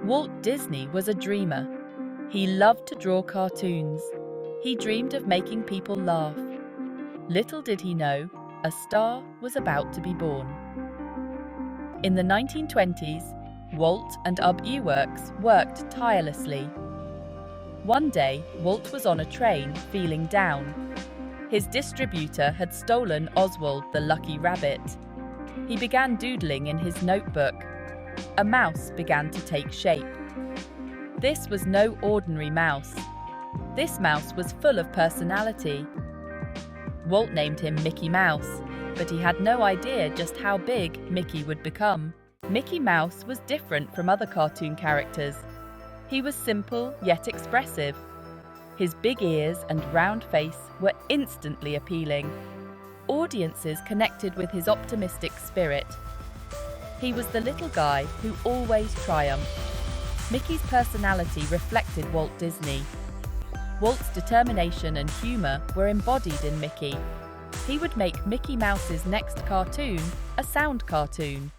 Walt Disney was a dreamer. He loved to draw cartoons. He dreamed of making people laugh. Little did he know, a star was about to be born. In the 1920s, Walt and Ub Iwerks worked tirelessly. One day, Walt was on a train, feeling down. His distributor had stolen Oswald the Lucky Rabbit. He began doodling in his notebook. A mouse began to take shape. This was no ordinary mouse. This mouse was full of personality. Walt named him Mickey Mouse, but he had no idea just how big Mickey would become. Mickey Mouse was different from other cartoon characters. He was simple yet expressive. His big ears and round face were instantly appealing. Audiences connected with his optimistic spirit. He was the little guy who always triumphed. Mickey's personality reflected Walt Disney. Walt's determination and humor were embodied in Mickey. He would make Mickey Mouse's next cartoon a sound cartoon.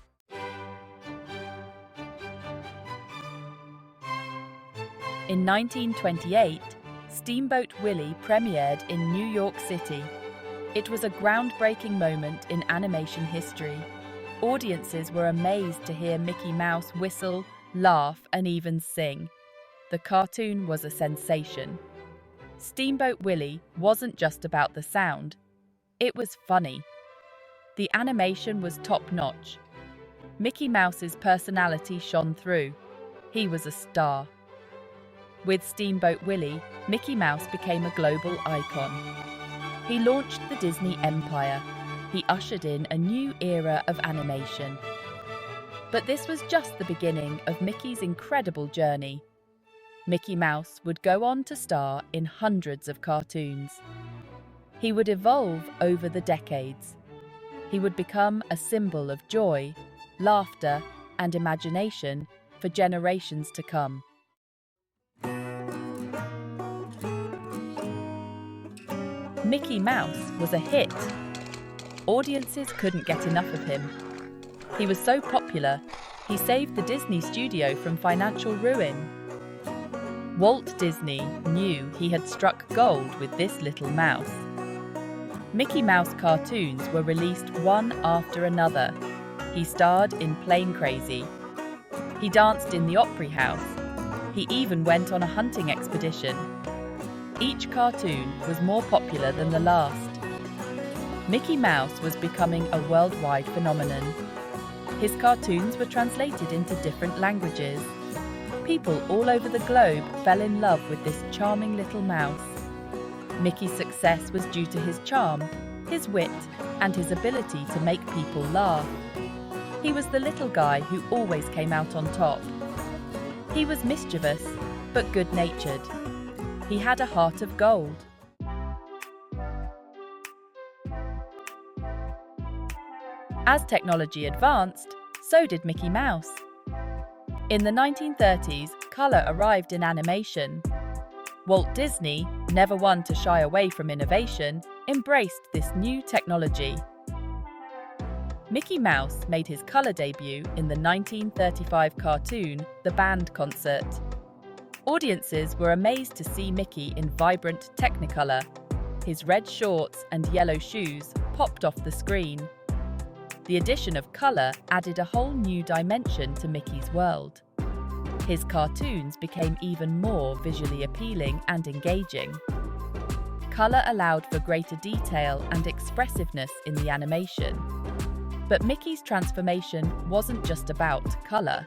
In 1928, Steamboat Willie premiered in New York City. It was a groundbreaking moment in animation history. Audiences were amazed to hear Mickey Mouse whistle, laugh, and even sing. The cartoon was a sensation. Steamboat Willie wasn't just about the sound. It was funny. The animation was top-notch. Mickey Mouse's personality shone through. He was a star. With Steamboat Willie, Mickey Mouse became a global icon. He launched the Disney empire. He ushered in a new era of animation. But this was just the beginning of Mickey's incredible journey. Mickey Mouse would go on to star in hundreds of cartoons. He would evolve over the decades. He would become a symbol of joy, laughter, and imagination for generations to come. Mickey Mouse was a hit. Audiences couldn't get enough of him. He was so popular, he saved the Disney studio from financial ruin. Walt Disney knew he had struck gold with this little mouse. Mickey Mouse cartoons were released one after another. He starred in Plane Crazy. He danced in the Opry House. He even went on a hunting expedition. Each cartoon was more popular than the last. Mickey Mouse was becoming a worldwide phenomenon. His cartoons were translated into different languages. People all over the globe fell in love with this charming little mouse. Mickey's success was due to his charm, his wit, and his ability to make people laugh. He was the little guy who always came out on top. He was mischievous, but good-natured. He had a heart of gold. As technology advanced, so did Mickey Mouse. In the 1930s, color arrived in animation. Walt Disney, never one to shy away from innovation, embraced this new technology. Mickey Mouse made his color debut in the 1935 cartoon, The Band Concert. Audiences were amazed to see Mickey in vibrant Technicolor. His red shorts and yellow shoes popped off the screen. The addition of color added a whole new dimension to Mickey's world. His cartoons became even more visually appealing and engaging. Color allowed for greater detail and expressiveness in the animation. But Mickey's transformation wasn't just about color.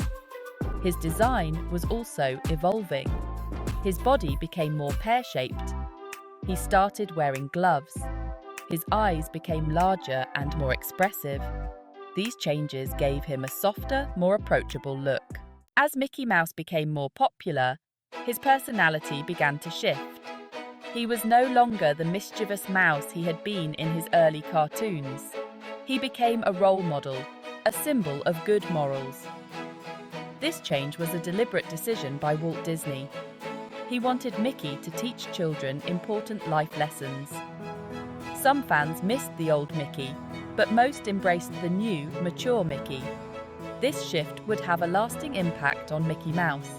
His design was also evolving. His body became more pear-shaped. He started wearing gloves. His eyes became larger and more expressive. These changes gave him a softer, more approachable look. As Mickey Mouse became more popular, his personality began to shift. He was no longer the mischievous mouse he had been in his early cartoons. He became a role model, a symbol of good morals. This change was a deliberate decision by Walt Disney. He wanted Mickey to teach children important life lessons. Some fans missed the old Mickey, but most embraced the new, mature Mickey. This shift would have a lasting impact on Mickey Mouse.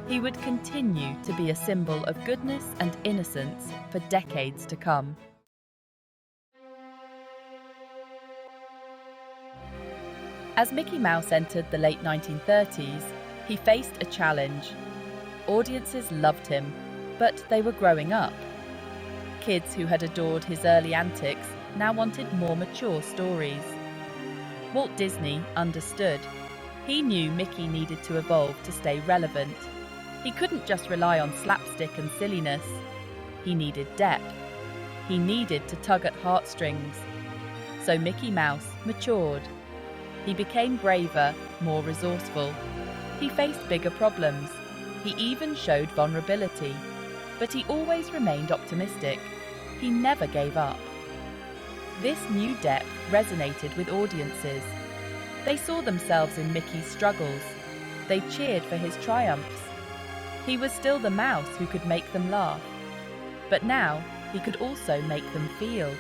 He would continue to be a symbol of goodness and innocence for decades to come. As Mickey Mouse entered the late 1930s, he faced a challenge. Audiences loved him, but they were growing up. Kids who had adored his early antics now wanted more mature stories. Walt Disney understood. He knew Mickey needed to evolve to stay relevant. He couldn't just rely on slapstick and silliness. He needed depth. He needed to tug at heartstrings. So Mickey Mouse matured. He became braver, more resourceful. He faced bigger problems. He even showed vulnerability. But he always remained optimistic. He never gave up. This new depth resonated with audiences. They saw themselves in Mickey's struggles. They cheered for his triumphs. He was still the mouse who could make them laugh. But now, he could also make them feel.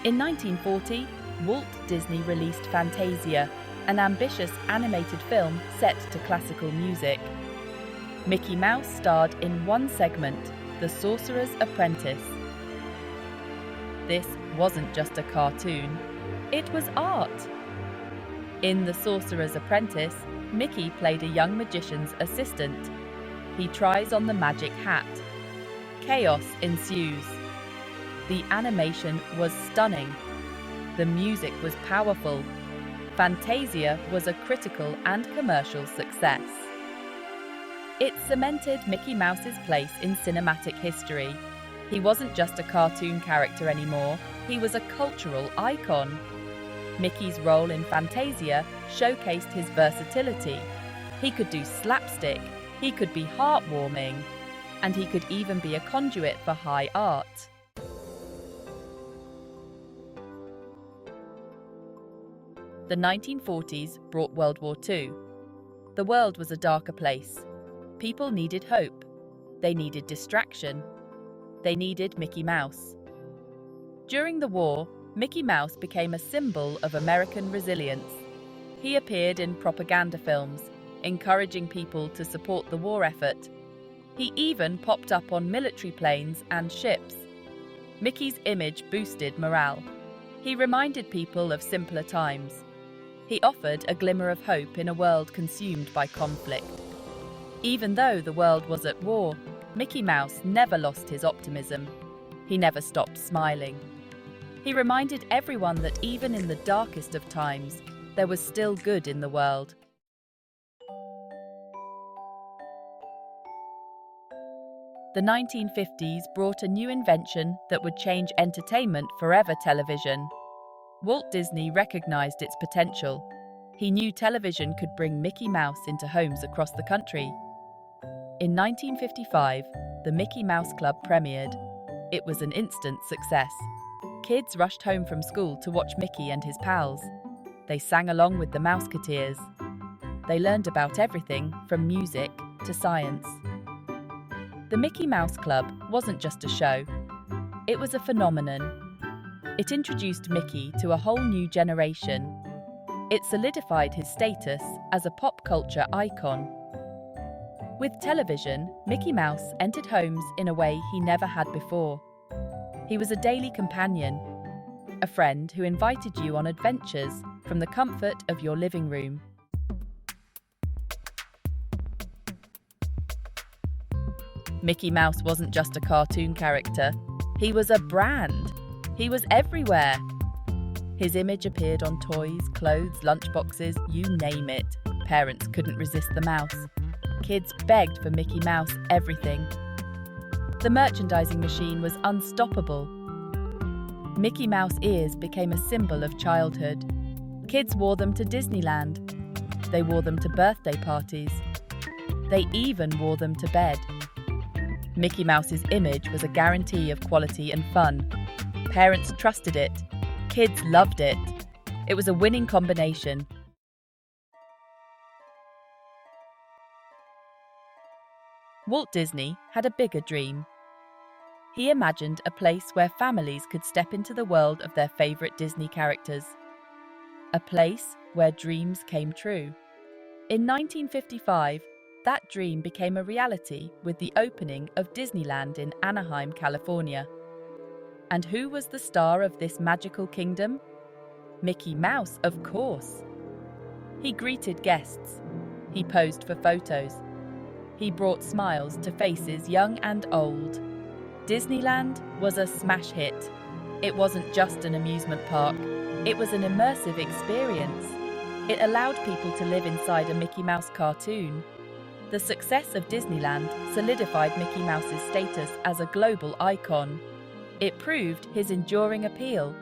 In 1940, Walt Disney released Fantasia, an ambitious animated film set to classical music. Mickey Mouse starred in one segment, The Sorcerer's Apprentice. This wasn't just a cartoon, it was art. In The Sorcerer's Apprentice, Mickey played a young magician's assistant. He tries on the magic hat. Chaos ensues. The animation was stunning. The music was powerful. Fantasia was a critical and commercial success. It cemented Mickey Mouse's place in cinematic history. He wasn't just a cartoon character anymore, he was a cultural icon. Mickey's role in Fantasia showcased his versatility. He could do slapstick, he could be heartwarming, and he could even be a conduit for high art. The 1940s brought World War II. The world was a darker place. People needed hope. They needed distraction. They needed Mickey Mouse. During the war, Mickey Mouse became a symbol of American resilience. He appeared in propaganda films, encouraging people to support the war effort. He even popped up on military planes and ships. Mickey's image boosted morale. He reminded people of simpler times. He offered a glimmer of hope in a world consumed by conflict. Even though the world was at war, Mickey Mouse never lost his optimism. He never stopped smiling. He reminded everyone that even in the darkest of times, there was still good in the world. The 1950s brought a new invention that would change entertainment forever: television. Walt Disney recognized its potential. He knew television could bring Mickey Mouse into homes across the country. In 1955, the Mickey Mouse Club premiered. It was an instant success. Kids rushed home from school to watch Mickey and his pals. They sang along with the Mouseketeers. They learned about everything from music to science. The Mickey Mouse Club wasn't just a show. It was a phenomenon. It introduced Mickey to a whole new generation. It solidified his status as a pop culture icon. With television, Mickey Mouse entered homes in a way he never had before. He was a daily companion, a friend who invited you on adventures from the comfort of your living room. Mickey Mouse wasn't just a cartoon character. He was a brand. He was everywhere. His image appeared on toys, clothes, lunchboxes, you name it. Parents couldn't resist the mouse. Kids begged for Mickey Mouse everything. The merchandising machine was unstoppable. Mickey Mouse ears became a symbol of childhood. Kids wore them to Disneyland. They wore them to birthday parties. They even wore them to bed. Mickey Mouse's image was a guarantee of quality and fun. Parents trusted it. Kids loved it. It was a winning combination. Walt Disney had a bigger dream. He imagined a place where families could step into the world of their favorite Disney characters. A place where dreams came true. In 1955, that dream became a reality with the opening of Disneyland in Anaheim, California. And who was the star of this magical kingdom? Mickey Mouse, of course. He greeted guests. He posed for photos. He brought smiles to faces young and old. Disneyland was a smash hit. It wasn't just an amusement park. It was an immersive experience. It allowed people to live inside a Mickey Mouse cartoon. The success of Disneyland solidified Mickey Mouse's status as a global icon. It proved his enduring appeal.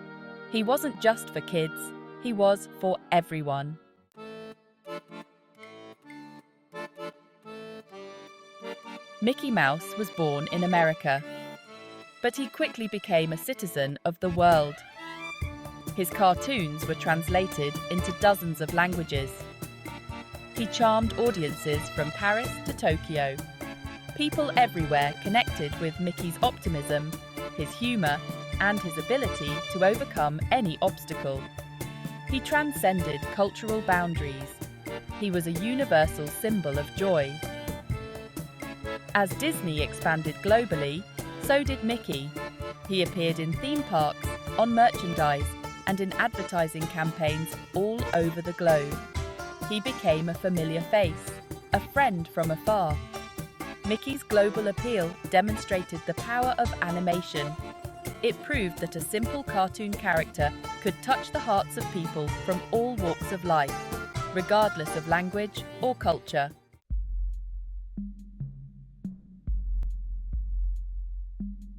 He wasn't just for kids, he was for everyone. Mickey Mouse was born in America, but he quickly became a citizen of the world. His cartoons were translated into dozens of languages. He charmed audiences from Paris to Tokyo. People everywhere connected with Mickey's optimism, his humor, and his ability to overcome any obstacle. He transcended cultural boundaries. He was a universal symbol of joy. As Disney expanded globally, so did Mickey. He appeared in theme parks, on merchandise, and in advertising campaigns all over the globe. He became a familiar face, a friend from afar. Mickey's global appeal demonstrated the power of animation. It proved that a simple cartoon character could touch the hearts of people from all walks of life, regardless of language or culture.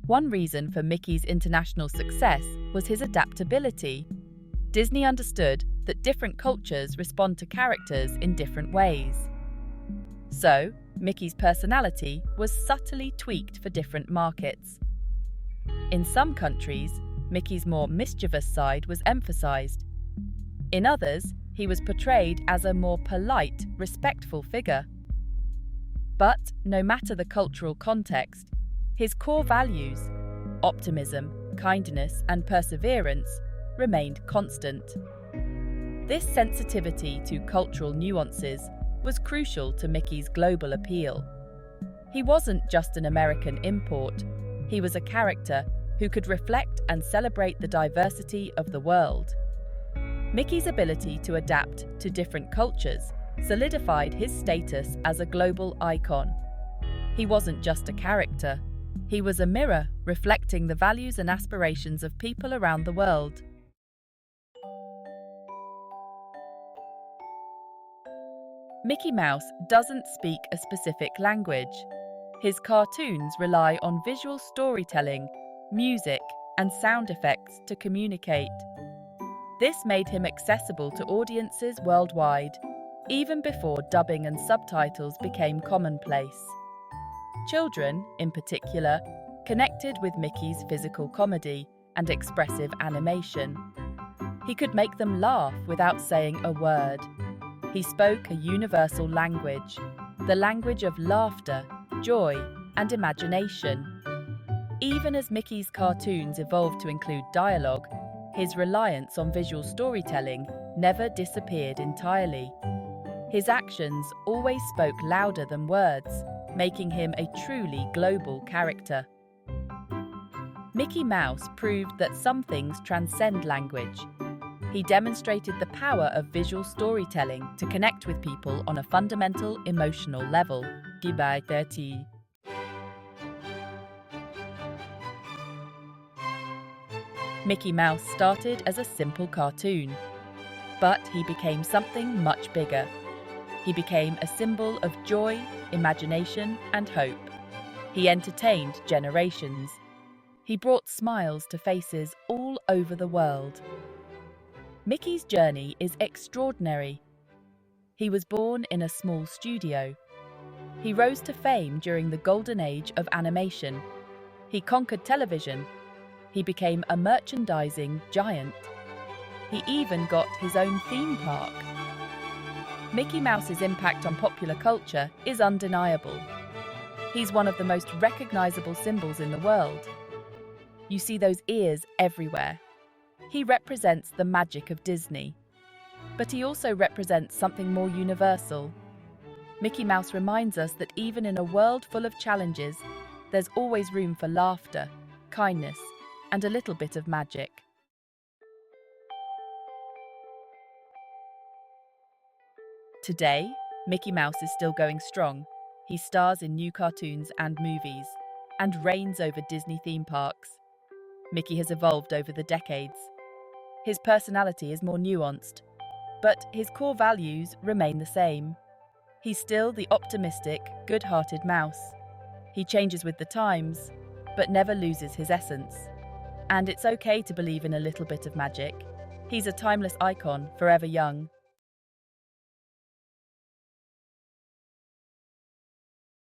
One reason for Mickey's international success was his adaptability. Disney understood that different cultures respond to characters in different ways. So, Mickey's personality was subtly tweaked for different markets. In some countries, Mickey's more mischievous side was emphasized. In others, he was portrayed as a more polite, respectful figure. But no matter the cultural context, his core values, optimism, kindness, and perseverance, remained constant. This sensitivity to cultural nuances was crucial to Mickey's global appeal. He wasn't just an American import, he was a character who could reflect and celebrate the diversity of the world. Mickey's ability to adapt to different cultures solidified his status as a global icon. He wasn't just a character, he was a mirror reflecting the values and aspirations of people around the world. Mickey Mouse doesn't speak a specific language. His cartoons rely on visual storytelling, music, and sound effects to communicate. This made him accessible to audiences worldwide, even before dubbing and subtitles became commonplace. Children, in particular, connected with Mickey's physical comedy and expressive animation. He could make them laugh without saying a word. He spoke a universal language, the language of laughter, joy, and imagination. Even as Mickey's cartoons evolved to include dialogue, his reliance on visual storytelling never disappeared entirely. His actions always spoke louder than words, making him a truly global character. Mickey Mouse proved that some things transcend language. He demonstrated the power of visual storytelling to connect with people on a fundamental emotional level. Mickey Mouse started as a simple cartoon, but he became something much bigger. He became a symbol of joy, imagination, and hope. He entertained generations. He brought smiles to faces all over the world. Mickey's journey is extraordinary. He was born in a small studio. He rose to fame during the golden age of animation. He conquered television. He became a merchandising giant. He even got his own theme park. Mickey Mouse's impact on popular culture is undeniable. He's one of the most recognizable symbols in the world, You see those ears everywhere. He represents the magic of Disney. But he also represents something more universal. Mickey Mouse reminds us that even in a world full of challenges, there's always room for laughter, kindness, and a little bit of magic. Today, Mickey Mouse is still going strong. He stars in new cartoons and movies, and reigns over Disney theme parks. Mickey has evolved over the decades. His personality is more nuanced, but his core values remain the same. He's still the optimistic, good-hearted mouse. He changes with the times, but never loses his essence. And it's okay to believe in a little bit of magic. He's a timeless icon, forever young.